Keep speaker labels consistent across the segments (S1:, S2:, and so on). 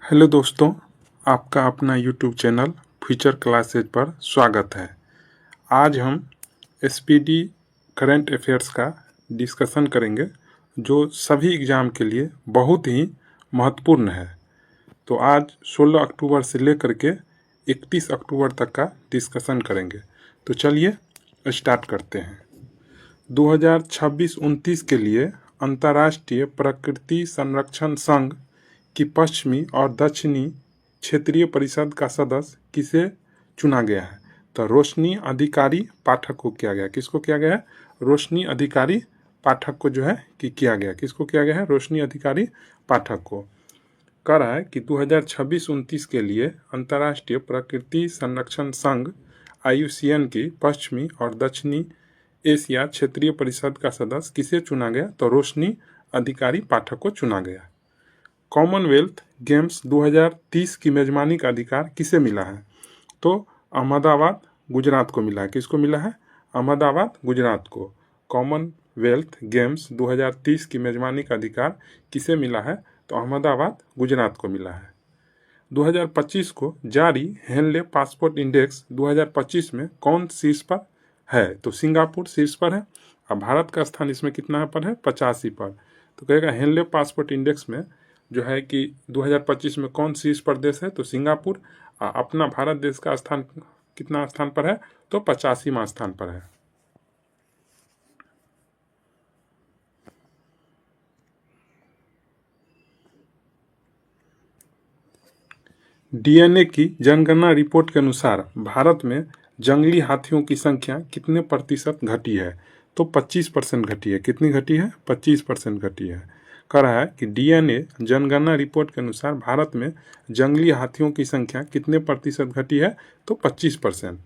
S1: Hello दोस्तों, आपका अपना यूट्यूब चैनल फ्यूचर क्लासेज पर स्वागत है। आज हम एसपीडी करंट अफेयर्स का डिस्कशन करेंगे जो सभी एग्ज़ाम के लिए बहुत ही महत्वपूर्ण है। तो आज 16 अक्टूबर से लेकर के 31 अक्टूबर तक का डिस्कशन करेंगे। तो चलिए स्टार्ट करते हैं। 2026-29 के लिए अंतर्राष्ट्रीय प्रकृति संरक्षण संघ की पश्चिमी और दक्षिणी क्षेत्रीय परिषद का सदस्य किसे चुना गया है? तो रोशनी अधिकारी पाठक को किया गया। किसको किया गया है? रोशनी अधिकारी पाठक को जो है कि किया गया। किसको किया गया है? रोशनी अधिकारी पाठक को। कह रहा है कि 2026-29 के लिए अंतर्राष्ट्रीय प्रकृति संरक्षण संघ IUCN की पश्चिमी और दक्षिणी एशिया क्षेत्रीय परिषद का सदस्य किसे चुना गया? तो रोशनी अधिकारी पाठक को चुना गया। कॉमनवेल्थ गेम्स 2030 की मेजबानी का अधिकार किसे मिला है? तो अहमदाबाद गुजरात को मिला है। किसको मिला है? अहमदाबाद गुजरात को। कॉमनवेल्थ गेम्स 2030 की मेजबानी का अधिकार किसे मिला है? तो अहमदाबाद गुजरात को मिला है। 2025 को जारी हेनले पासपोर्ट इंडेक्स 2025 में कौन शीर्ष पर है? तो सिंगापुर शीर्ष पर है। अब भारत का स्थान इसमें कितना पर है? 85 पर। तो कहेगा हेनले पासपोर्ट इंडेक्स में जो है कि 2025 में कौन शीर्ष पर देश है? तो सिंगापुर। अपना भारत देश का स्थान कितना स्थान पर है? तो 85वां स्थान पर है। DNA की जनगणना रिपोर्ट के अनुसार भारत में जंगली हाथियों की संख्या कितने प्रतिशत घटी है? तो 25% घटी है। कितनी घटी है? 25% घटी है। कह रहा है कि DNA जनगणना रिपोर्ट के अनुसार भारत में जंगली हाथियों की संख्या कितने प्रतिशत घटी है? तो 25%।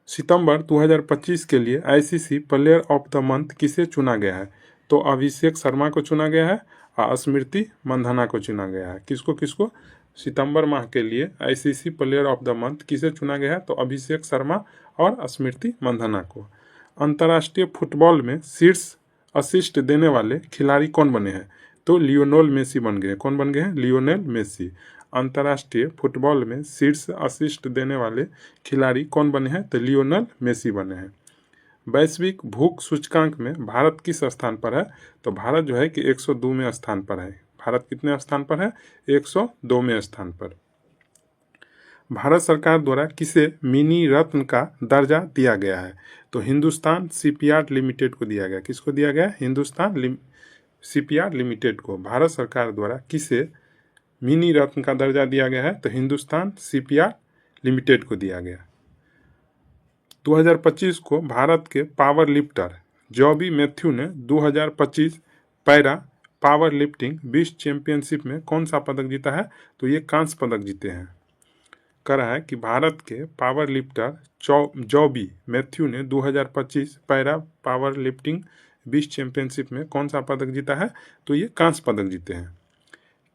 S1: सितंबर 2025 के लिए ICC player of the month किसे चुना गया है? तो अभिषेक शर्मा को चुना गया है और स्मृति मंधाना को चुना गया है। किसको किसको? सितंबर माह के लिए ICC player of the month किसे चुना गया है? तो अभिषेक शर्मा और स्मृति मंधाना को। अंतर्राष्ट्रीय फुटबॉल में शीर्ष असिस्ट देने वाले खिलाड़ी कौन बने हैं? तो लियोनेल मेसी बन गए। कौन बन गए हैं? Lionel Messi. अंतर्राष्ट्रीय फुटबॉल में शीर्ष असिस्ट देने वाले खिलाड़ी कौन बने हैं? तो लियोनेल मेसी बने हैं। वैश्विक भूख सूचकांक में भारत किस स्थान पर है? तो भारत जो है कि 102वें स्थान पर है। भारत कितने स्थान पर है? 102वें स्थान पर। भारत सरकार द्वारा किसे मिनी रत्न का दर्जा दिया गया है? तो हिंदुस्तान शिपयार्ड लिमिटेड को दिया गया। किसको दिया गया? हिंदुस्तान शिपयार्ड लिमिटेड को भारत सरकार द्वारा किसे मिनी रत्न का दर्जा दिया गया है? तो हिंदुस्तान शिपयार्ड लिमिटेड को दिया गया। 2025 को भारत के पावर लिफ्टर जॉबी मैथ्यू ने 2025 पैरा पावर लिफ्टिंग विश्व चैंपियनशिप में कौन सा पदक जीता है? तो ये कांस्य पदक जीते हैं। कह रहा है कि भारत के पावर लिफ्टर जॉबी मैथ्यू ने 2025 पैरा पावर लिफ्टिंग विश्व चैंपियनशिप में कौन सा पदक जीता है? तो ये कांस्य पदक जीते हैं।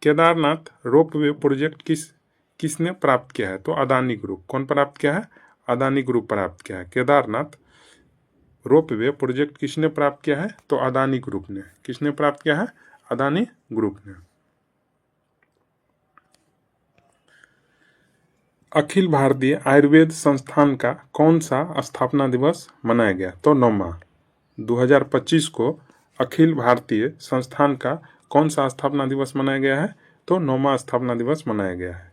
S1: केदारनाथ रोपवे प्रोजेक्ट किसने प्राप्त किया है? तो अदानी ग्रुप। कौन प्राप्त किया है? अदानी ग्रुप प्राप्त किया है। केदारनाथ रोपवे प्रोजेक्ट किसने प्राप्त किया है? तो अदानी ग्रुप ने। किसने प्राप्त किया है? अदानी ग्रुप ने। अखिल भारतीय आयुर्वेद संस्थान का कौन सा स्थापना दिवस मनाया गया? तो 9वां। 2025 को अखिल भारतीय संस्थान का कौन सा स्थापना दिवस मनाया गया है? तो 9वां स्थापना दिवस मनाया गया है।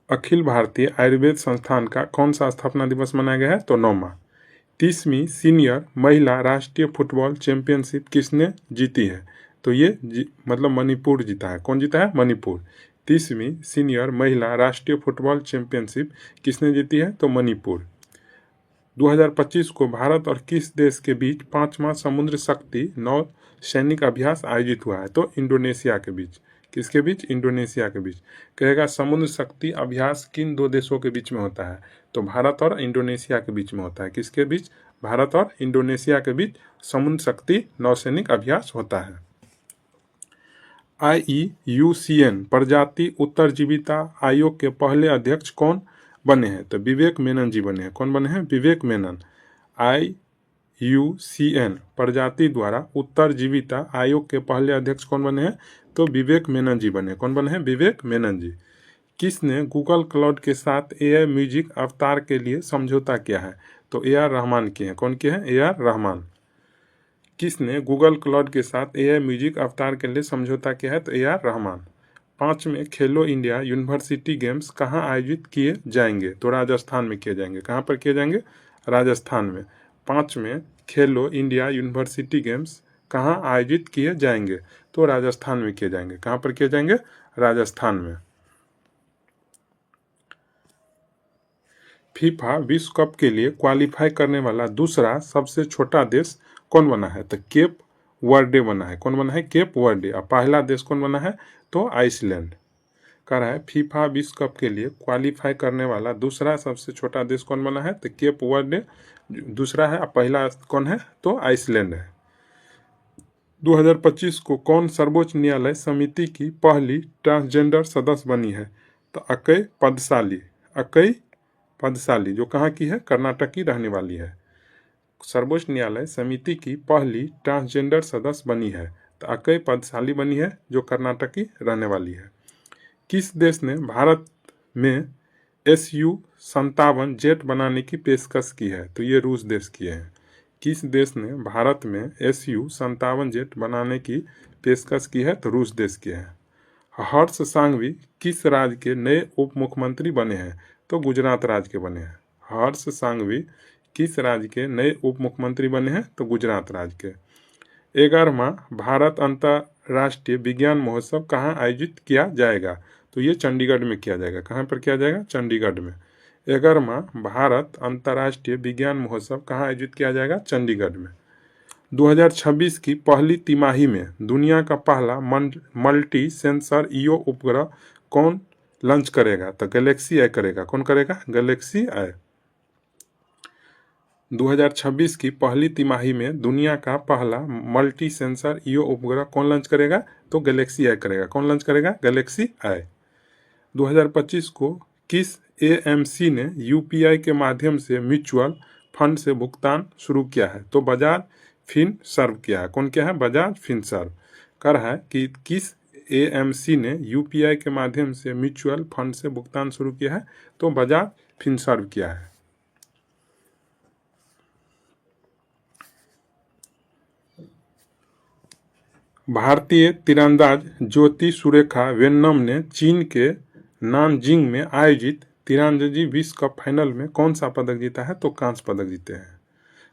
S1: अखिल भारतीय आयुर्वेद संस्थान का कौन सा स्थापना दिवस मनाया गया है? तो 9वां। 30वीं सीनियर महिला राष्ट्रीय फुटबॉल चैंपियनशिप किसने जीती है? तो ये मतलब मणिपुर जीता है। कौन जीता है? मणिपुर। 30वीं सीनियर महिला राष्ट्रीय फुटबॉल चैंपियनशिप किसने जीती है? तो मणिपुर। 2025 को भारत और किस देश के बीच 5वां समुद्र शक्ति नौ सैनिक अभ्यास आयोजित हुआ है? तो इंडोनेशिया के बीच। किसके बीच? इंडोनेशिया के बीच। कहेगा समुद्र शक्ति अभ्यास किन दो देशों के बीच में होता है? तो भारत और इंडोनेशिया के बीच में होता है। किसके बीच? भारत और इंडोनेशिया के बीच समुद्र शक्ति नौसैनिक अभ्यास होता है। IUCN प्रजाति उत्तरजीविता आयोग के पहले अध्यक्ष कौन बने हैं? तो विवेक मेनन जी बने हैं। कौन बने हैं? विवेक मेनन। IUCN प्रजाति द्वारा उत्तरजीविता आयोग के पहले अध्यक्ष कौन बने हैं? तो विवेक मेनन जी बने। कौन बने हैं? विवेक मेनन जी। किसने गूगल क्लाउड के साथ AI म्यूजिक अवतार के लिए समझौता किया है? तो AR रहमान किए हैं। कौन किए हैं? AR रहमान। किसने गूगल क्लाउड के साथ AI म्यूजिक अवतार के लिए समझौता किया है? तो AR रहमान। 5वें खेलो इंडिया यूनिवर्सिटी गेम्स कहाँ आयोजित किए जाएंगे? तो राजस्थान में किए जाएंगे। कहाँ पर किए जाएंगे? राजस्थान में। 5वें खेलो इंडिया यूनिवर्सिटी गेम्स कहाँ आयोजित किए जाएंगे? तो राजस्थान में किए जाएंगे। कहाँ पर किए जाएंगे? राजस्थान में। फीफा विश्व कप के लिए क्वालिफाई करने वाला दूसरा सबसे छोटा देश कौन बना है? तो केप वर्डे बना है। कौन बना है? Cape Verde. और पहला देश कौन बना है? तो आइसलैंड। कह रहा है फीफा विश्व कप के लिए क्वालिफाई करने वाला दूसरा सबसे छोटा देश कौन बना है? तो केप वर्डे दूसरा है, और पहला कौन है? तो आइसलैंड है। 2025 को कौन सर्वोच्च न्यायालय समिति की पहली ट्रांसजेंडर सदस्य बनी है? तो अकई पदसाली। अकई पदसाली जो कहाँ की है? कर्नाटक की रहने वाली है। सर्वोच्च न्यायालय समिति की पहली ट्रांसजेंडर सदस्य बनी है। तो अकई पदसाली बनी है जो कर्नाटक की रहने वाली है। किस देश ने भारत में Su-57 जेट बनाने की पेशकश की है? तो ये रूस देश किए हैं। किस देश ने भारत में Su-57 जेट बनाने की पेशकश की है? तो रूस देश किए हैं। हर्ष सांघवी किस राज्य के नए उप मुख्यमंत्री बने हैं? तो गुजरात राज्य के बने हैं। हर्ष सांघवी किस राज्य के नए उप मुख्यमंत्री बने हैं? तो गुजरात राज्य के। 11वां भारत अंतर्राष्ट्रीय विज्ञान महोत्सव कहाँ आयोजित किया जाएगा? तो ये चंडीगढ़ में किया जाएगा। कहाँ पर किया जाएगा? चंडीगढ़ में। 11वां भारत अंतर्राष्ट्रीय विज्ञान महोत्सव कहाँ आयोजित किया जाएगा? चंडीगढ़ में। 2026 की पहली तिमाही में दुनिया का पहला मल्टी सेंसर ईओ उपग्रह कौन लॉन्च करेगा? तो गैलेक्सी आई करेगा। कौन करेगा? गैलेक्सी आई। 2026 की पहली तिमाही में दुनिया का पहला मल्टी सेंसर ईओ उपग्रह कौन लॉन्च करेगा? तो गैलेक्सी आई करेगा। कौन लॉन्च करेगा? गैलेक्सी आई। 2025 को किस AMC ने UPI के माध्यम से म्यूचुअल फंड से भुगतान शुरू किया है? तो बजाज फिनसर्व किया है। कौन किया है? बजाज फिनसर्व। कर है कि किस AMC ने UPI के माध्यम से म्यूचुअल फंड से भुगतान शुरू किया है? तो बजाज फिनसर्व किया है। भारतीय तीरंदाज ज्योति सुरेखा वेन्नम ने चीन के नानजिंग में आयोजित तीरंदाजी विश्व कप फाइनल में कौन सा पदक जीता है? तो कांस्य पदक जीते हैं।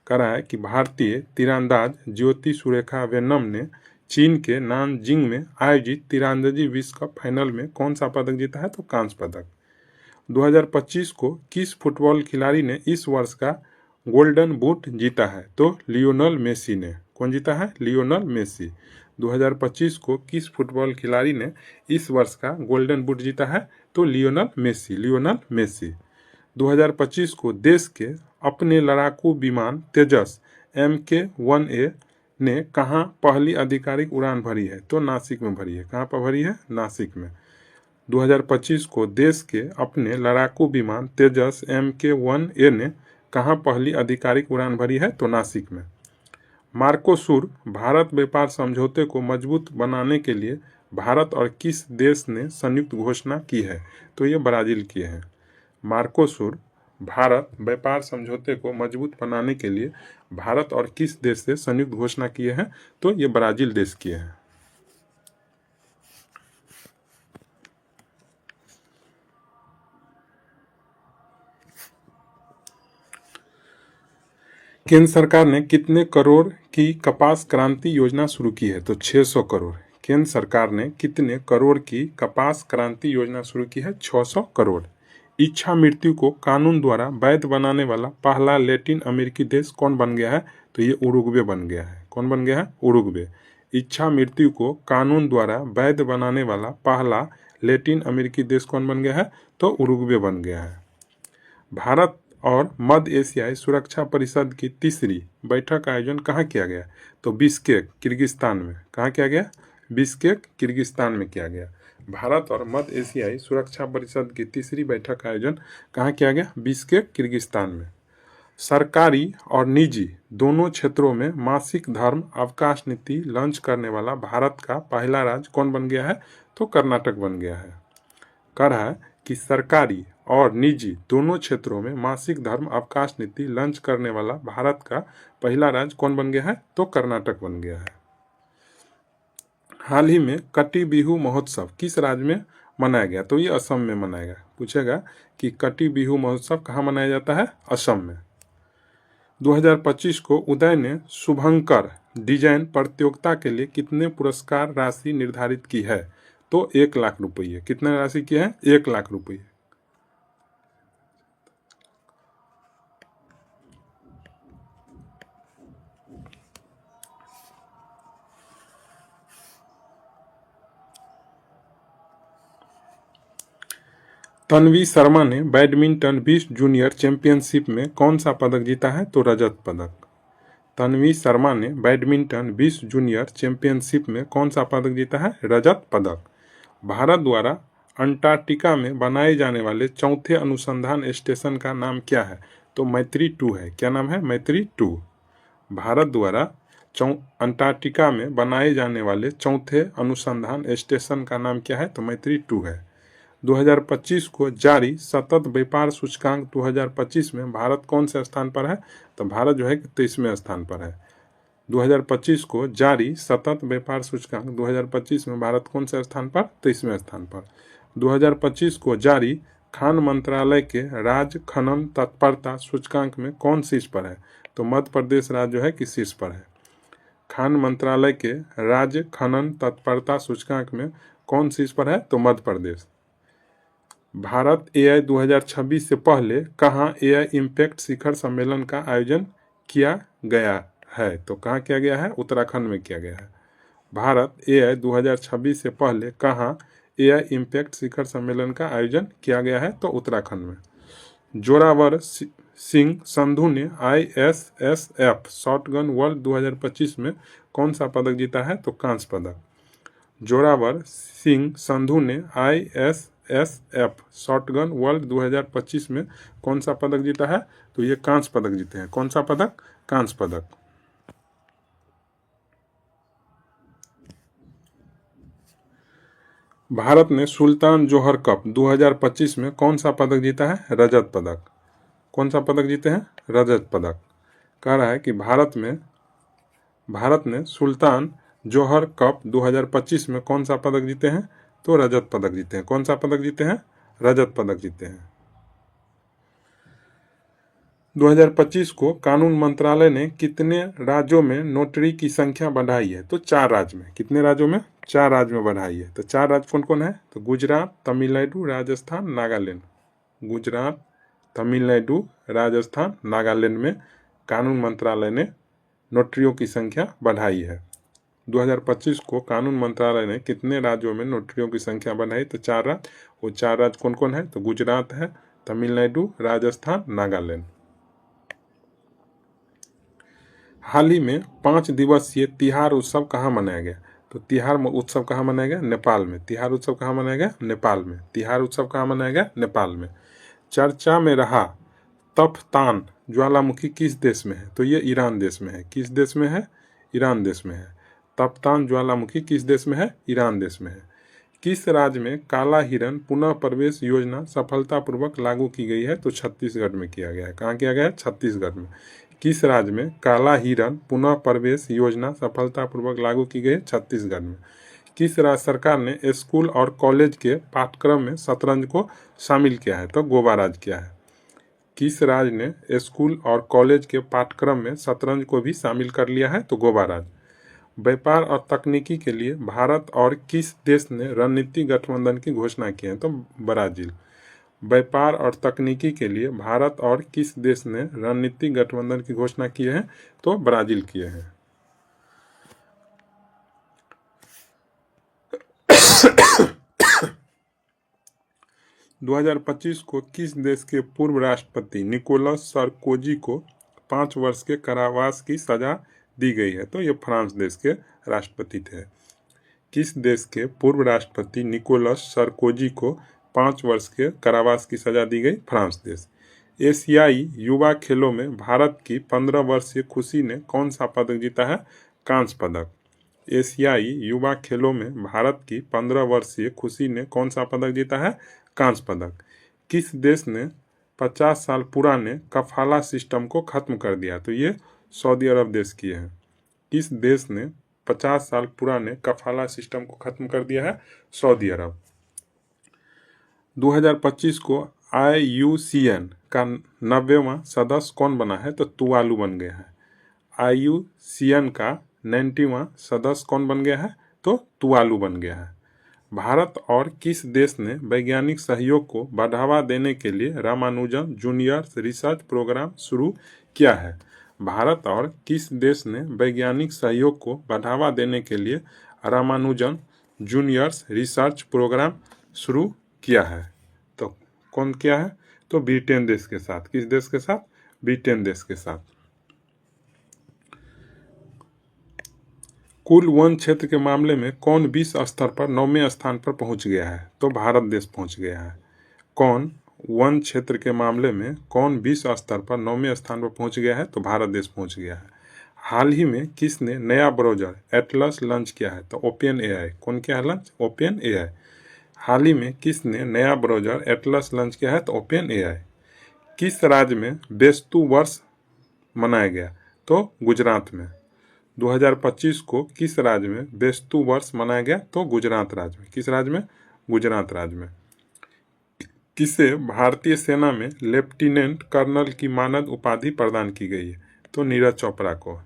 S1: कह रहा है कि भारतीय तीरंदाज ज्योति सुरेखा वेन्नम ने चीन के नानजिंग में आयोजित तीरंदाजी विश्व कप फाइनल में कौन सा पदक जीता है? तो कांस्य पदक। 2025 को किस फुटबॉल खिलाड़ी ने इस वर्ष का गोल्डन बूट जीता है? तो लियोनेल मेसी ने। कौन जीता है? Lionel Messi. 2025 को किस फुटबॉल खिलाड़ी ने इस वर्ष का गोल्डन बूट जीता है? तो लियोनेल मेसी। Lionel Messi. 2025 को देश के अपने लड़ाकू विमान तेजस Mk-1A ने कहाँ पहली आधिकारिक उड़ान भरी है? तो नासिक में भरी है। कहाँ पर भरी है? नासिक में। 2025 को देश के अपने लड़ाकू विमान तेजस Mk-1A ने कहाँ पहली आधिकारिक उड़ान भरी है? तो नासिक में। मार्कोसुर भारत व्यापार समझौते को मजबूत बनाने के लिए भारत और किस देश ने संयुक्त घोषणा की है? तो ये ब्राजील किए हैं। मार्कोसुर भारत व्यापार समझौते को मजबूत बनाने के लिए भारत और किस देश से संयुक्त घोषणा किए हैं? तो ये ब्राजील देश किए हैं। केंद्र सरकार ने कितने करोड़ की कपास क्रांति योजना शुरू की है? तो 600 करोड़। केंद्र सरकार ने कितने करोड़ की कपास क्रांति योजना शुरू की है? 600 करोड़। इच्छा मृत्यु को कानून द्वारा वैध बनाने वाला पहला लैटिन अमेरिकी देश कौन बन गया है? तो ये उरुग्वे बन गया है। कौन बन गया है? उरुग्वे। इच्छा मृत्यु को कानून द्वारा वैध बनाने वाला पहला लैटिन अमेरिकी देश कौन बन गया है? तो उरुग्वे बन गया है। भारत और मध्य एशियाई सुरक्षा परिषद की तीसरी बैठक का आयोजन कहाँ किया गया? तो बिश्केक किर्गिस्तान में। कहाँ किया गया? बिश्केक किर्गिस्तान में किया गया। भारत और मध्य एशियाई सुरक्षा परिषद की तीसरी बैठक का आयोजन कहाँ किया गया? बिश्केक किर्गिस्तान में। सरकारी और निजी दोनों क्षेत्रों में मासिक धर्म अवकाश नीति लॉन्च करने वाला भारत का पहला राज्य कौन बन गया है? तो कर्नाटक बन गया है। कह रहा है कि सरकारी और निजी दोनों क्षेत्रों में मासिक धर्म अवकाश नीति लॉन्च करने वाला भारत का पहला राज्य कौन बन गया है? तो कर्नाटक बन गया है। हाल ही में कटी बिहू महोत्सव किस राज्य में मनाया गया? तो ये असम में मनाया गया। पूछेगा कि कटी बिहू महोत्सव कहाँ मनाया जाता है? असम में। 2025 को उदय ने शुभंकर डिजाइन प्रतियोगिता के लिए कितने पुरस्कार राशि निर्धारित की है? तो 1 लाख रुपये। कितने राशि की है? 1 लाख रुपये। तन्वी शर्मा ने बैडमिंटन विश्व जूनियर चैंपियनशिप में कौन सा पदक जीता है? तो रजत पदक। तन्वी शर्मा ने बैडमिंटन विश्व जूनियर चैंपियनशिप में कौन सा पदक जीता है? रजत पदक। भारत द्वारा अंटार्कटिका में बनाए जाने वाले चौथे अनुसंधान स्टेशन का नाम क्या है? तो मैत्री-2 है। क्या नाम है? मैत्री-2। भारत द्वारा अंटार्कटिका में बनाए जाने वाले चौथे अनुसंधान स्टेशन का नाम क्या है? तो मैत्री-2 है। 2025 को जारी सतत व्यापार सूचकांक 2025 में भारत कौन से स्थान पर है? तो भारत जो है 23वें स्थान पर है। 2025 को जारी सतत व्यापार सूचकांक 2025 में भारत कौन से स्थान पर? 23वें स्थान पर। 2025 को जारी खान मंत्रालय के राज्य खनन तत्परता सूचकांक में कौन शीर्ष पर है? तो मध्य प्रदेश राज्य जो है कि शीर्ष पर है। खान मंत्रालय के राज्य खनन तत्परता सूचकांक में कौन शीर्ष पर है? तो मध्य प्रदेश। भारत AI 2026 से पहले कहाँ AI इम्पैक्ट शिखर सम्मेलन का आयोजन किया गया है? तो कहाँ किया गया है? उत्तराखंड में किया गया है। भारत AI 2026 से पहले कहाँ AI इम्पैक्ट शिखर सम्मेलन का आयोजन किया गया है? तो उत्तराखंड में। जोरावर सिंह संधू ने ISSF शॉटगन वर्ल्ड 2025 में कौन सा पदक जीता है? तो कांस्य पदक। जोरावर सिंह संधू ने ISSF शॉटगन वर्ल्ड 2025 में कौन सा पदक जीता है? तो ये कांस्य पदक जीते हैं। कौन सा पदक? कांस्य पदक। भारत ने सुल्तान जोहर कप 2025 में कौन सा पदक जीता है? रजत पदक। कौन सा पदक जीते हैं? रजत पदक। कह रहा है कि भारत ने सुल्तान जोहर कप 2025 में कौन सा पदक जीते हैं? तो रजत पदक जीते हैं। कौन सा पदक जीते हैं? रजत पदक जीते हैं। 2025 को कानून मंत्रालय ने कितने राज्यों में नोटरी की संख्या बढ़ाई है? तो 4 राज्य में। कितने राज्यों में? 4 राज्य में बढ़ाई है। तो 4 राज्य कौन कौन है? तो गुजरात, तमिलनाडु, राजस्थान, नागालैंड। गुजरात, तमिलनाडु, राजस्थान, नागालैंड में कानून मंत्रालय ने नोटरियों की संख्या बढ़ाई है। 2025 को कानून मंत्रालय ने कितने राज्यों में नोटरियों की संख्या बढ़ाई? तो 4 राज्य। वो 4 राज्य कौन कौन है? तो गुजरात है, तमिलनाडु, राजस्थान, नागालैंड। हाल ही में 5 दिवसीय तिहार उत्सव कहाँ मनाया गया? तो तिहार उत्सव कहाँ मनाया गया? नेपाल में। तिहार उत्सव कहाँ मनाया गया? नेपाल में। तिहार उत्सव कहाँ मनाया गया? नेपाल में। चर्चा में रहा तफ्तान ज्वालामुखी किस देश में है? तो ये ईरान देश में है। किस देश में है? ईरान देश में है। तफ्तान ज्वालामुखी किस देश में है? ईरान देश में है। किस राज्य में काला हिरन पुनः प्रवेश योजना सफलतापूर्वक लागू की गई है? तो छत्तीसगढ़ में किया गया है। कहाँ किया गया है? छत्तीसगढ़ में। किस राज्य में काला हिरन पुनः प्रवेश योजना सफलतापूर्वक लागू की गई है? छत्तीसगढ़ में। किस राज्य सरकार ने स्कूल और कॉलेज के पाठ्यक्रम में शतरंज को शामिल किया है? तो गोवा राज्य किया है। किस राज्य ने स्कूल और कॉलेज के पाठ्यक्रम में शतरंज को भी शामिल कर लिया है? तो गोवा राज्य। व्यापार और तकनीकी के लिए भारत और किस देश ने रणनीतिक गठबंधन की घोषणा की है? तो ब्राजील। व्यापार और तकनीकी के लिए भारत और किस देश ने रणनीतिक गठबंधन की घोषणा की है? तो ब्राजील किए हैं। दो 2025 को किस देश के पूर्व राष्ट्रपति निकोलस सार्कोजी को 5 वर्ष के कारावास की सजा दी गई है? तो ये फ्रांस देश के राष्ट्रपति थे। किस देश के पूर्व राष्ट्रपति निकोलस सार्कोजी को 5 वर्ष के कारावास की सजा दी गई? फ्रांस देश। एशियाई युवा खेलों में भारत की 15 वर्षीय खुशी ने कौन सा पदक जीता है? कांस्य पदक। एशियाई युवा खेलों में भारत की 15 वर्षीय खुशी ने कौन सा पदक जीता है? कांस्य पदक। किस देश ने 50 साल पुराने कफाला सिस्टम को खत्म कर दिया? तो ये सऊदी अरब देश की है। किस देश ने 50 साल पुराने कफाला सिस्टम को खत्म कर दिया है? सऊदी अरब। 2025 को IUCN का 90वां सदस्य कौन बना है? तो तुवालू बन गया है। IUCN का 90वां सदस्य कौन बन गया है? तो तुवालू बन गया है। भारत और किस देश ने वैज्ञानिक सहयोग को बढ़ावा देने के लिए रामानुजन जूनियर रिसर्च प्रोग्राम शुरू किया है? भारत और किस देश ने वैज्ञानिक सहयोग को बढ़ावा देने के लिए रामानुजन जूनियर रिसर्च प्रोग्राम शुरू किया है? तो कौन किया है? तो ब्रिटेन देश के साथ। किस देश के साथ? ब्रिटेन देश के साथ। कुल वन क्षेत्र के मामले में कौन विश्व स्तर पर 9वें स्थान पर पहुंच गया है? तो भारत देश पहुंच गया है। कौन वन क्षेत्र के मामले में कौन विश्व स्तर पर 9वें स्थान पर पहुंच गया है? तो भारत देश पहुंच गया है। हाल ही में किसने नया ब्राउजर एटलस लॉन्च किया है? तो ओपन AI। कौन किया है लॉन्च? Open AI। हाल ही में किसने नया ब्राउजर एटलस लॉन्च किया है? तो ओपन AI। किस राज्य में बेस्तु वर्ष मनाया गया? तो गुजरात में। 2025 को किस राज्य में बेस्तु वर्ष मनाया गया? तो गुजरात राज्य में। किस राज्य में? गुजरात राज्य में। किसे भारतीय सेना में लेफ्टिनेंट कर्नल की मानद उपाधि प्रदान की गई है? तो नीरज चोपड़ा को।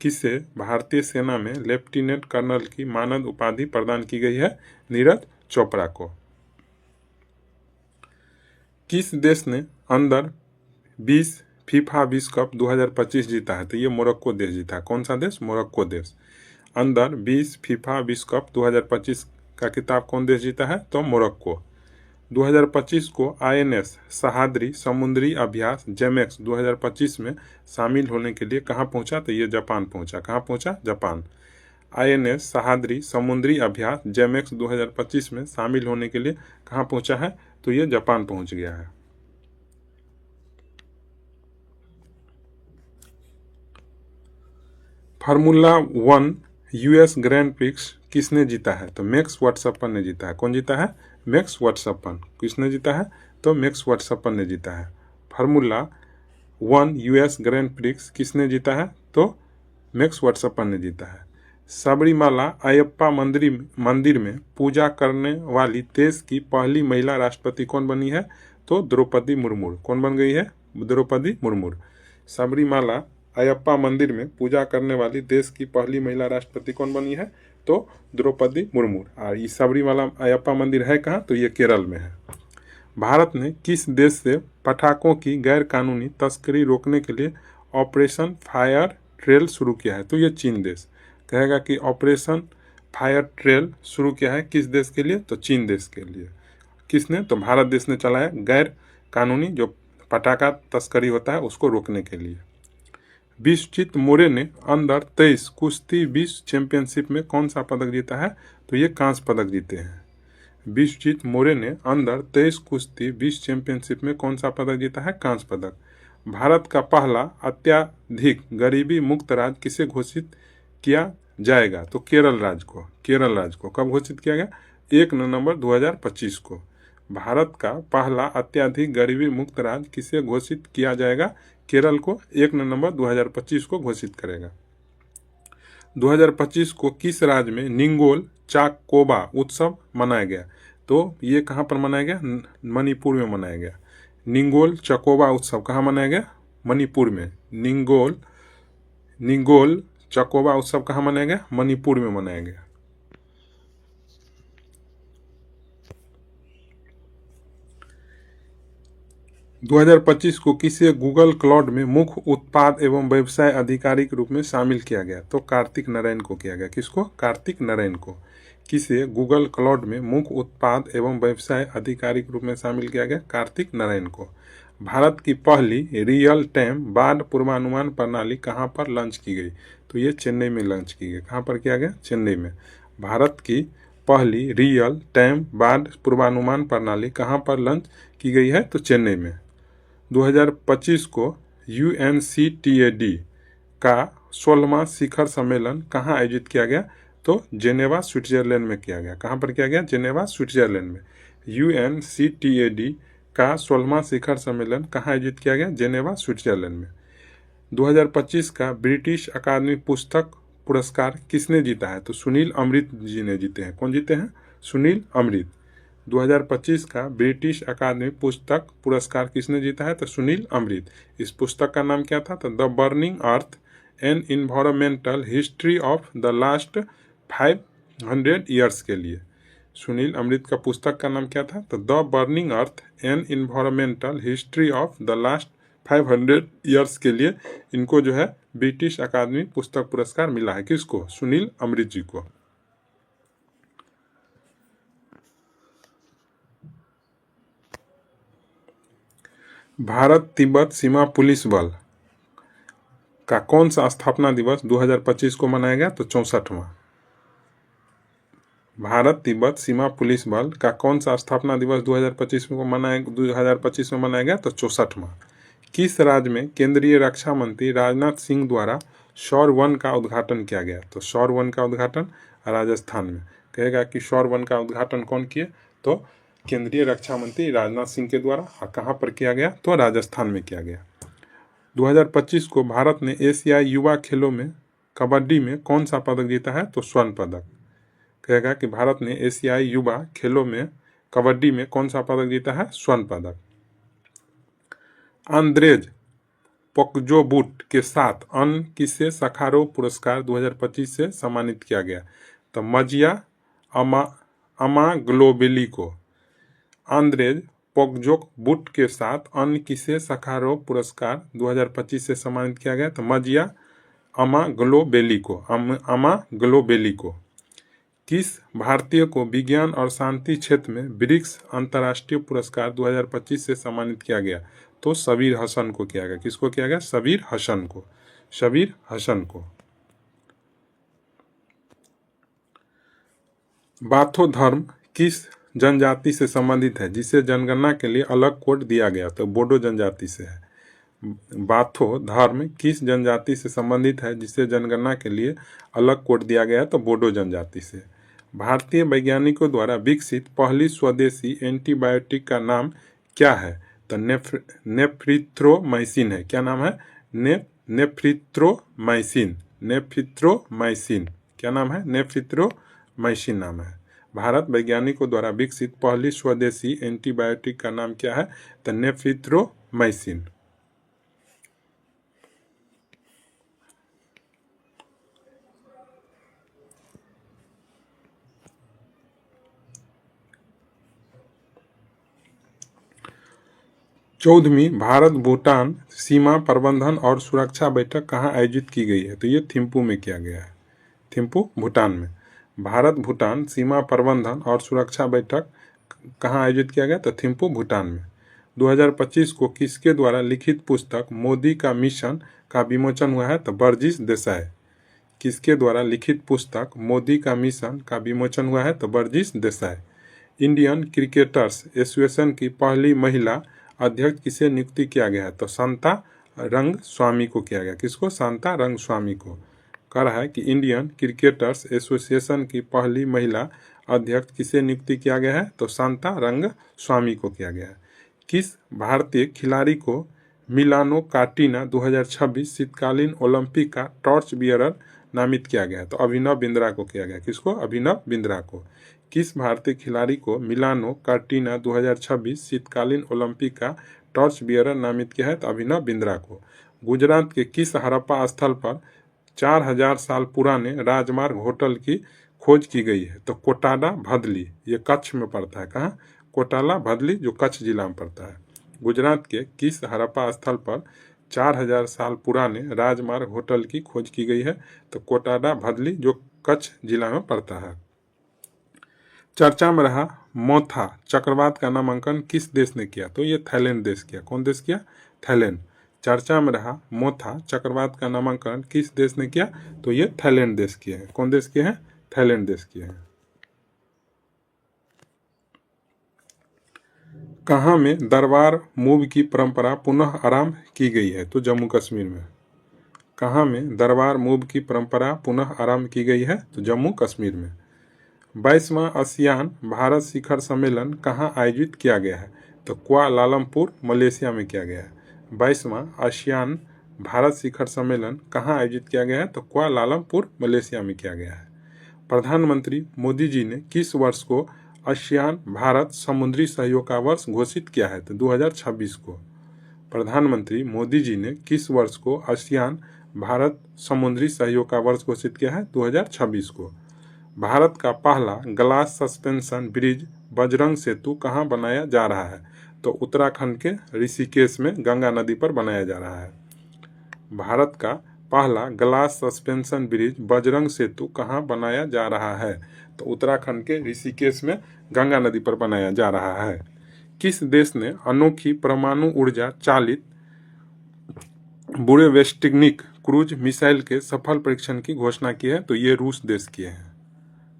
S1: किसे भारतीय सेना में लेफ्टिनेंट कर्नल की मानद उपाधि प्रदान की गई है? नीरज चोपड़ा को। किस देश ने अंडर 20 फीफा विश्व कप 2025 जीता है? तो ये मोरक्को देश जीता है। कौन सा देश? मोरक्को देश। अंडर 20 फीफा विश्व कप 2025 का खिताब कौन देश जीता है? तो मोरक्को। 2025 को INS सहाद्री समुद्री अभ्यास जेमेक्स 2025 में शामिल होने के लिए कहाँ पहुँचा? तो ये जापान पहुँचा। कहाँ पहुँचा? जापान। INS सहाद्री समुद्री अभ्यास जेमेक्स 2025 में शामिल होने के लिए कहाँ पहुँचा है? तो ये जापान पहुँच गया है। फार्मूला 1 US ग्रैंड प्रिक्स किसने जीता है? तो मैक्स वर्स्टैपेन ने जीता है। कौन जीता है? Max Verstappen. किसने जीता है? तो मैक्स वर्स्टैपेन ने जीता है। फार्मूला 1 US ग्रैंड प्रिक्स किसने जीता है? तो मैक्स वर्स्टैपेन ने जीता है। सबरीमाला अयप्पा मंदिर में पूजा करने वाली देश की पहली महिला राष्ट्रपति कौन बनी है? तो द्रौपदी मुर्मू। कौन बन गई है? द्रौपदी मुर्मू। सबरीमाला अयप्पा मंदिर में पूजा करने वाली देश की पहली महिला राष्ट्रपति कौन बनी है? तो द्रौपदी मुर्मू। और ये सबरीमाला अयप्पा मंदिर है कहाँ? तो ये केरल में है। भारत ने किस देश से पटाखों की गैर कानूनी तस्करी रोकने के लिए ऑपरेशन फायर ट्रेल शुरू किया है? तो ये चीन देश। कहेगा कि ऑपरेशन फायर ट्रेल शुरू किया है किस देश के लिए? तो चीन देश के लिए। किसने? तो भारत देश ने चलाया गैर कानूनी जो पटाखा तस्करी होता है उसको रोकने के लिए। विश्वजीत मोरे ने अंडर 23 कुश्ती विश्व चैंपियनशिप में कौन सा पदक जीता है? तो ये कांस्य पदक जीते हैं। विश्वजीत मोरे ने अंडर 23 कुश्ती विश्व चैंपियनशिप में कौन सा पदक जीता है? कांस्य पदक। भारत का पहला अत्याधिक गरीबी मुक्त राज्य किसे घोषित किया जाएगा? तो केरल राज्य को। केरल राज्य को कब घोषित किया गया? 1 नवंबर 2025 को। भारत का पहला अत्याधिक गरीबी मुक्त राज्य किसे घोषित किया जाएगा? केरल को 1 नवंबर 2025 को घोषित करेगा। 2025 को किस राज्य में निंगोल चाकोबा उत्सव मनाया गया? तो ये कहाँ पर मनाया गया? मणिपुर में मनाया गया। निंगोल चकोबा उत्सव कहाँ मनाया गया? मणिपुर में। निंगोल चकोबा उत्सव कहाँ मनाया गया? मणिपुर में मनाया गया। - 2025 को किसे गूगल क्लाउड में मुख्य उत्पाद एवं व्यवसाय अधिकारी के रूप में शामिल किया गया? तो कार्तिक नारायण को किया गया। किसको? कार्तिक नारायण को। किसे गूगल क्लाउड में मुख्य उत्पाद एवं व्यवसाय अधिकारी के रूप में शामिल किया गया? कार्तिक नारायण को। भारत की पहली रियल टाइम बाढ़ पूर्वानुमान प्रणाली कहाँ पर लॉन्च की गई? तो ये चेन्नई में लॉन्च की गई। कहाँ पर किया गया? चेन्नई में। भारत की पहली रियल टाइम बाढ़ पूर्वानुमान प्रणाली कहाँ पर लॉन्च की गई है? तो चेन्नई में। 2025 को UNCTAD का 16वां शिखर सम्मेलन कहाँ आयोजित किया गया? तो जेनेवा स्विट्जरलैंड में किया गया। कहाँ पर किया गया? जेनेवा स्विट्जरलैंड में। UNCTAD का 16वां शिखर सम्मेलन कहाँ आयोजित किया गया? जेनेवा स्विट्जरलैंड में। 2025 का ब्रिटिश अकादमी पुस्तक पुरस्कार किसने जीता है? तो सुनील अमृत जी ने जीते हैं। कौन जीते हैं? सुनील अमृत। 2025 का ब्रिटिश अकादमी पुस्तक पुरस्कार किसने जीता है? तो सुनील अमृत। इस पुस्तक का नाम क्या था? तो the burning earth an environmental history of the last 500 years के लिए। सुनील अमृत का पुस्तक का नाम क्या था? तो the burning earth an environmental history of the last 500 years के लिए इनको जो है ब्रिटिश अकादमी पुस्तक पुरस्कार मिला है। किसको? सुनील अमृत जी को। भारत तिब्बत सीमा पुलिस बल का कौन सा स्थापना दिवस 2025 को मनाया गया? तो 64वां। भारत तिब्बत सीमा पुलिस बल का कौन सा स्थापना दिवस 2025 में मनाया गया? तो 64वां। किस राज्य में केंद्रीय रक्षा मंत्री राजनाथ सिंह द्वारा सौर वन का उद्घाटन किया गया? तो सौर वन का उद्घाटन राजस्थान में। कहेगा कि सौर वन का उद्घाटन कौन किए? तो केंद्रीय रक्षा मंत्री राजनाथ सिंह के द्वारा। और कहाँ पर किया गया? तो राजस्थान में किया गया। 2025 को भारत ने एशियाई युवा खेलों में कबड्डी में कौन सा पदक जीता है? तो स्वर्ण पदक। कहेगा कि भारत ने एशियाई युवा खेलों में कबड्डी में कौन सा पदक जीता है? स्वर्ण पदक। आंद्रेज पोक्जोबुट के साथ अन्य किसे सखारोव पुरस्कार 2025 से सम्मानित किया गया? तो मजिया अमाग्लोबेली को। आंद्रेज पोक्जोबुट के साथ अन्य किसे सखारोव पुरस्कार 2025 से सम्मानित किया गया? तो मजिया अमाग्लोबेली को। किस भारतीय को विज्ञान और शांति क्षेत्र में ब्रिक्स अंतर्राष्ट्रीय पुरस्कार 2025 से सम्मानित किया गया? तो शबीर हसन को किया गया। किसको किया गया? शबीर हसन को। बाथो धर्म किस जनजाति से संबंधित है जिसे जनगणना के लिए अलग कोड दिया गया? तो बोडो जनजाति से है। बाथो धर्म किस जनजाति से संबंधित है जिसे जनगणना के लिए अलग कोड दिया गया? तो बोडो जनजाति से। भारतीय वैज्ञानिकों द्वारा विकसित पहली स्वदेशी एंटीबायोटिक का नाम क्या है? तो नेफ्रिथ्रोमाइसिन है। क्या नाम है? नेफ्रिथ्रोमाइसिन। क्या नाम है? नेफ्रिथ्रोमाइसिन नाम है। भारत वैज्ञानिकों द्वारा विकसित पहली स्वदेशी एंटीबायोटिक का नाम क्या है? तो नेफ्रिथ्रोमाइसिन। चौदहवीं भारत भूटान सीमा प्रबंधन और सुरक्षा बैठक कहाँ आयोजित की गई है? तो ये थिम्पू में किया गया है। थिम्पू भूटान में। भारत भूटान सीमा प्रबंधन और सुरक्षा बैठक कहाँ आयोजित किया गया? तो थिम्पू भूटान में। 2025 को किसके द्वारा लिखित पुस्तक मोदी का मिशन का विमोचन हुआ है? तो बर्जिस देसाई। किसके द्वारा लिखित पुस्तक मोदी का मिशन का विमोचन हुआ है? तो Burgess Desai. Indian cricketers association की पहली महिला अध्यक्ष किसे नियुक्ति किया गया है? तो शांता रंगस्वामी को किया गया। किसको? शांता रंगस्वामी को। कह रहा है कि इंडियन क्रिकेटर्स एसोसिएशन की पहली महिला अध्यक्ष किसे नियुक्ति किया गया है? तो शांता रंगस्वामी को किया गया है। किस भारतीय खिलाड़ी को मिलानो कार्टिना 2026 शीतकालीन ओलंपिक का टॉर्च बियरर नामित किया गया है? तो अभिनव बिंद्रा को किया गया। किसको? अभिनव बिंद्रा को। किस भारतीय खिलाड़ी को मिलानो कार्टिना 2026 शीतकालीन ओलंपिक का टॉर्च बियरर नामित किया है? तो अभिनव बिंद्रा को। गुजरात के किस हड़प्पा स्थल पर 4000 साल पुराने राजमार्ग होटल की खोज की गई है? तो कोटाला भदली। ये कच्छ में पड़ता है। कहाँ? कोटाला भदली, जो कच्छ जिला में पड़ता है। गुजरात के किस हड़प्पा स्थल पर 4000 साल पुराने राजमार्ग होटल की खोज की गई है? तो कोटाला भदली, जो कच्छ जिला में पड़ता है। चर्चा में रहा मोथा चक्रवात का नामांकन किस देश ने किया? तो ये थाईलैंड देश किया। कौन देश किया? थाईलैंड। चर्चा में रहा मोथा चक्रवात का नामांकन किस देश ने किया? तो ये थाईलैंड देश किया है। कौन देश किए हैं? थाईलैंड देश किए हैं। कहाँ में दरबार मूव की परंपरा पुनः आरंभ की गई है? तो जम्मू कश्मीर में। कहाँ में दरबार मूव की परंपरा पुनः आरंभ की गई है? तो जम्मू कश्मीर में। 22वां आसियान भारत शिखर सम्मेलन कहाँ आयोजित किया गया है? तो कुआलालंपुर मलेशिया में किया गया है। 22वां आसियान भारत शिखर सम्मेलन कहाँ आयोजित किया गया है? तो कुआलालंपुर मलेशिया में किया गया है। प्रधानमंत्री मोदी जी ने किस वर्ष को आसियान भारत समुद्री सहयोग का वर्ष घोषित किया है? तो 2026 को। प्रधानमंत्री मोदी जी ने किस वर्ष को आसियान भारत समुद्री सहयोग का वर्ष घोषित किया है? 2026 को। भारत का पहला ग्लास सस्पेंशन ब्रिज बजरंग सेतु कहाँ बनाया जा रहा है? तो उत्तराखंड के ऋषिकेश में गंगा नदी पर बनाया जा रहा है। भारत का पहला ग्लास सस्पेंशन ब्रिज बजरंग सेतु कहाँ बनाया जा रहा है? तो उत्तराखंड के ऋषिकेश में गंगा नदी पर बनाया जा रहा है। किस देश ने अनोखी परमाणु ऊर्जा चालित बुरेवेस्टिनिक क्रूज मिसाइल के सफल परीक्षण की घोषणा की है? तो ये रूस देश की है।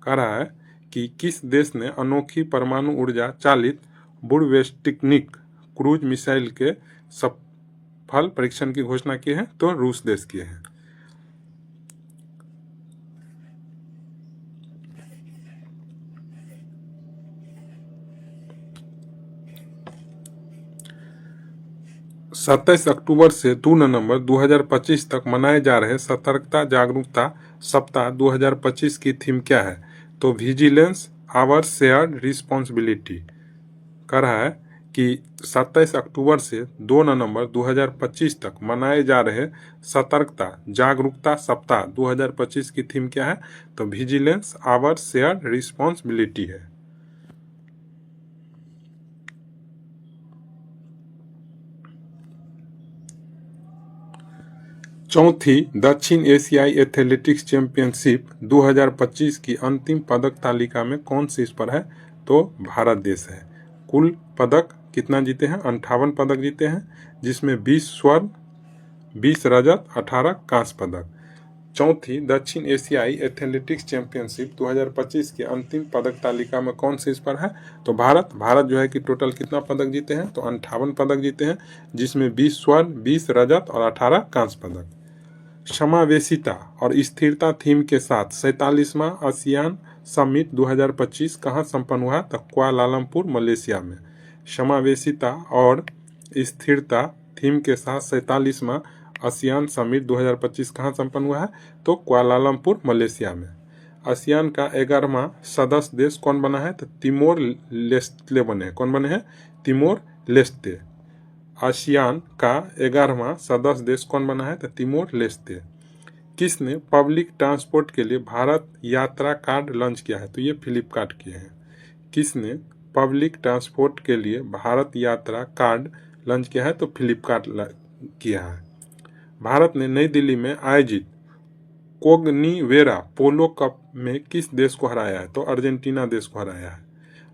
S1: कह रहा है कि किस देश ने अनोखी परमाणु ऊर्जा चालित बुरेवेस्टिनिक क्रूज मिसाइल के सफल परीक्षण की घोषणा की है? तो रूस देश की है। सत्ताईस अक्टूबर से 2 नवंबर 2025 तक मनाए जा रहे सतर्कता जागरूकता सप्ताह 2025 की थीम क्या है? तो विजिलेंस आवर शेयर्ड रिस्पॉन्सिबिलिटी। कह रहा है कि 27 अक्टूबर से 2 नवंबर 2025 तक मनाए जा रहे सतर्कता जागरूकता सप्ताह 2025 की थीम क्या है? तो विजिलेंस आवर शेयर्ड रिस्पॉन्सिबिलिटी है। चौथी दक्षिण एशियाई एथलेटिक्स चैंपियनशिप 2025 की अंतिम पदक तालिका में कौन शीर्ष पर है? तो भारत देश है। कुल पदक कितना जीते हैं? 58 पदक जीते हैं, जिसमें 20 स्वर्ण, 20 रजत, 18 कांस्य पदक। चौथी दक्षिण एशियाई एथलेटिक्स चैंपियनशिप 2025 की अंतिम पदक तालिका में कौन शीर्ष पर है? तो भारत जो है कि टोटल कितना पदक जीते हैं? तो 58 पदक जीते हैं, जिसमें 20 स्वर्ण, 20 रजत और 18 कांस्य पदक। समावेशिता और स्थिरता थीम के साथ 47वां आसियान समिट 2025 कहाँ संपन्न हुआ? तो कुआलालंपुर मलेशिया में। समावेशिता और स्थिरता थीम के साथ 47वां आसियान समिट 2025 कहाँ संपन्न हुआ है? तो कुआलालंपुर मलेशिया में। आसियान का 11वां सदस्य देश कौन बना है? तो तिमोर लेस्ते बने। कौन बने हैं? Timor Leste. आसियान का 11वां सदस्य देश कौन बना है? तो तिमोर लेस्ते। किसने पब्लिक ट्रांसपोर्ट के लिए भारत यात्रा कार्ड लॉन्च किया है? तो ये फ्लिपकार्ट किए हैं। किसने पब्लिक ट्रांसपोर्ट के लिए भारत यात्रा कार्ड लॉन्च किया है? तो फ्लिपकार्ट किया है। भारत ने नई दिल्ली में आयोजित कोग्निवेरा पोलो कप में किस देश को हराया है? तो अर्जेंटीना देश को हराया है।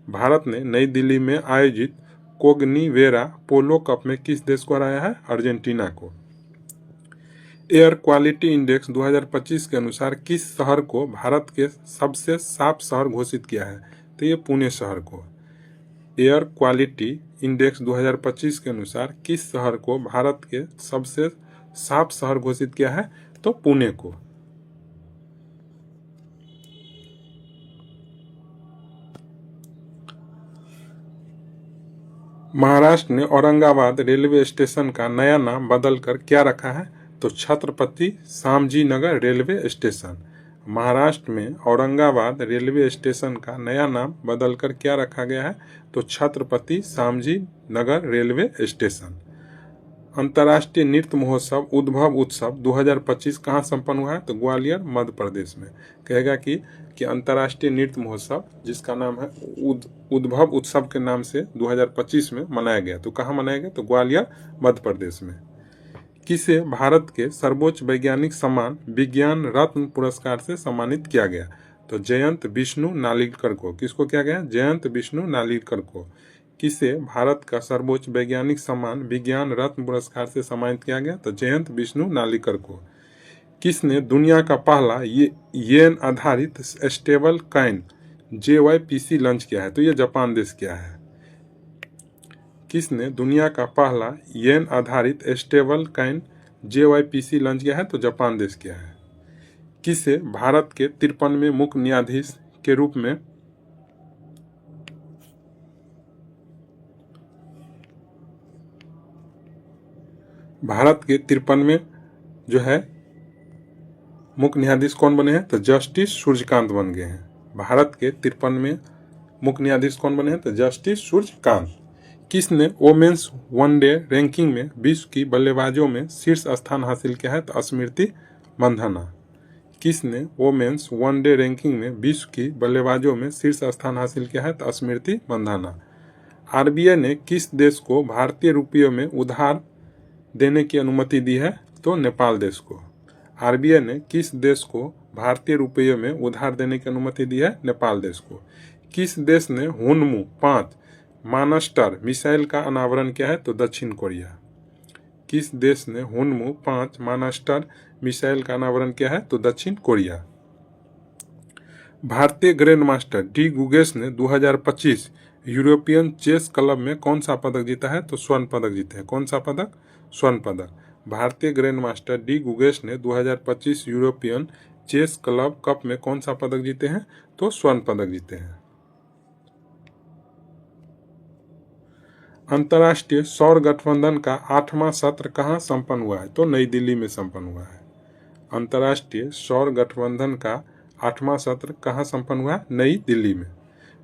S1: भारत ने नई दिल्ली में आयोजित कोग्निवेरा पोलो कप में किस देश को हराया है? अर्जेंटीना को। एयर क्वालिटी इंडेक्स 2025 के अनुसार किस शहर को भारत के सबसे साफ शहर घोषित किया है? तो ये पुणे शहर को। एयर क्वालिटी इंडेक्स 2025 के अनुसार किस शहर को भारत के सबसे साफ शहर घोषित किया है? तो पुणे को। महाराष्ट्र ने औरंगाबाद रेलवे स्टेशन का नया नाम बदलकर क्या रखा है? तो छत्रपति शामजी नगर रेलवे स्टेशन। महाराष्ट्र में औरंगाबाद रेलवे स्टेशन का नया नाम बदलकर क्या रखा गया है? तो छत्रपति शामजी नगर रेलवे स्टेशन। अंतर्राष्ट्रीय नृत्य महोत्सव उद्भव उत्सव 2025 कहाँ संपन्न हुआ है? तो ग्वालियर मध्य प्रदेश में। कहेगा कि अंतर्राष्ट्रीय नृत्य महोत्सव जिसका नाम है उद्भव उत्सव के नाम से 2025 में मनाया गया। तो कहाँ मनाया गया? तो ग्वालियर मध्य प्रदेश में। किसे भारत के सर्वोच्च वैज्ञानिक सम्मान विज्ञान रत्न पुरस्कार से सम्मानित किया गया? तो जयंत विष्णु नालिकर को। किसको किया गया? जयंत विष्णु नालिकर को। किसे भारत का सर्वोच्च वैज्ञानिक सम्मान विज्ञान रत्न पुरस्कार से सम्मानित किया गया? तो जयंत विष्णु नालिकर को। किसने दुनिया का पहला येन आधारित स्टेबल कॉइन JYPC लॉन्च किया है? तो ये जापान देश किया है। किसने दुनिया का पहला येन आधारित स्टेबल कॉइन JYPC लॉन्च किया है? तो जापान देश किया है। किसे भारत के 53वें मुख्य न्यायाधीश के रूप में भारत के 53वें जो है मुख्य न्यायाधीश कौन बने हैं? तो जस्टिस सूर्यकांत बन गए हैं। भारत के 53वें मुख्य न्यायाधीश कौन बने हैं? तो जस्टिस सूर्यकांत। किसने वोमेन्स वनडे रैंकिंग में विश्व की बल्लेबाजों में शीर्ष स्थान हासिल किया है? तो स्मृति मंधाना। किसने वोमेन्स वनडे रैंकिंग में विश्व की बल्लेबाजों में शीर्ष स्थान हासिल किया है? तो स्मृति मंधाना। RBI ने किस देश को भारतीय रुपयों में उधार देने की अनुमति दी है? तो नेपाल देश को। RBI ने किस देश को भारतीय रुपयों में उधार देने की अनुमति दी है? नेपाल देश को। किस देश ने हुनमू 5 मानस्टर मिसाइल का अनावरण किया है? तो दक्षिण कोरिया। किस देश ने हुनमू 5 मानस्टर मिसाइल का अनावरण किया है? तो दक्षिण कोरिया। भारतीय ग्रैंड मास्टर डी गुगेश ने 2025 यूरोपियन चेस क्लब में कौन सा पदक जीता है? तो स्वर्ण पदक जीते हैं। कौन सा पदक? स्वर्ण पदक। भारतीय ग्रैंड मास्टर डी गुगेश ने 2025 यूरोपियन चेस क्लब कप में कौन सा पदक जीते हैं? तो स्वर्ण पदक जीते हैं। अंतर्राष्ट्रीय सौर गठबंधन का 8वां सत्र कहाँ संपन्न हुआ है? तो नई दिल्ली में संपन्न हुआ है। अंतर्राष्ट्रीय सौर गठबंधन का 8वां सत्र कहाँ संपन्न हुआ है? नई दिल्ली में।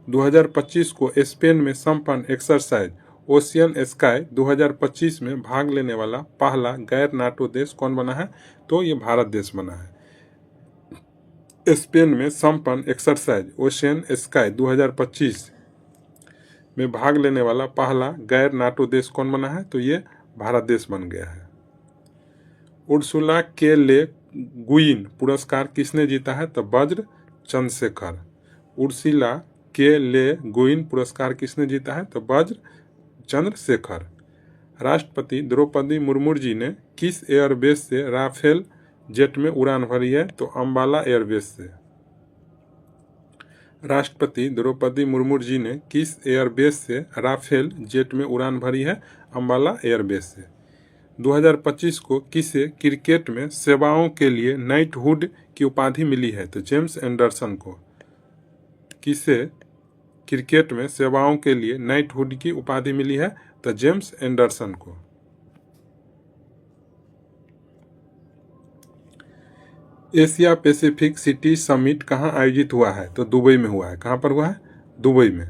S1: 2025 को स्पेन में संपन्न एक्सरसाइज ओशियन स्काई 2025 में भाग लेने वाला पहला गैर नाटो देश कौन बना है? तो ये भारत देश बना है। स्पेन में संपन्न एक्सरसाइज ओशियन स्काई 2025 में भाग लेने वाला पहला गैर नाटो देश कौन बना है? तो ये भारत देश बन गया है। उर्सुला के ले गुइन पुरस्कार किसने जीता है? तो वज्र चंद्रशेखर। उर्सुला के ले गुइन पुरस्कार किसने जीता है? तो वज्र चंद्रशेखर। राष्ट्रपति द्रौपदी मुर्मू जी ने किस एयरबेस से राफेल जेट में उड़ान भरी है? तो अंबाला एयरबेस से। राष्ट्रपति द्रौपदी मुर्मू जी ने किस एयरबेस से राफेल जेट में उड़ान भरी है? अंबाला एयरबेस से। 2025 को किसे क्रिकेट में सेवाओं के लिए नाइटहुड की उपाधि मिली है? तो जेम्स एंडरसन को। किसे क्रिकेट में सेवाओं के लिए नाइटहुड की उपाधि मिली है? तो जेम्स एंडरसन को। एशिया पैसिफिक सिटी समिट कहाँ आयोजित हुआ है? तो दुबई में हुआ है। कहाँ पर हुआ है? दुबई में।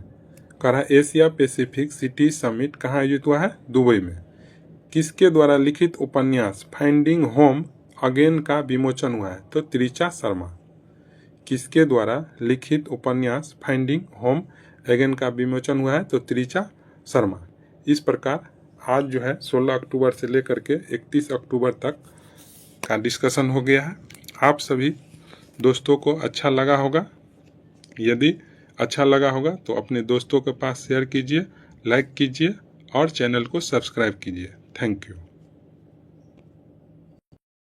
S1: कह रहा है एशिया पैसिफिक सिटी समिट कहाँ आयोजित हुआ है? दुबई में। किसके द्वारा लिखित उपन्यास फाइंडिंग होम अगेन का विमोचन हुआ है? तो त्रिचा शर्मा। किसके द्वारा लिखित उपन्यास फाइंडिंग होम अगेन का विमोचन हुआ है? तो त्रिचा शर्मा। इस प्रकार आज जो है 16 अक्टूबर से लेकर के 31 अक्टूबर तक का डिस्कशन हो गया है। आप सभी दोस्तों को अच्छा लगा होगा। यदि अच्छा लगा होगा तो अपने दोस्तों के पास शेयर कीजिए, लाइक कीजिए और चैनल को सब्सक्राइब कीजिए। Thank you.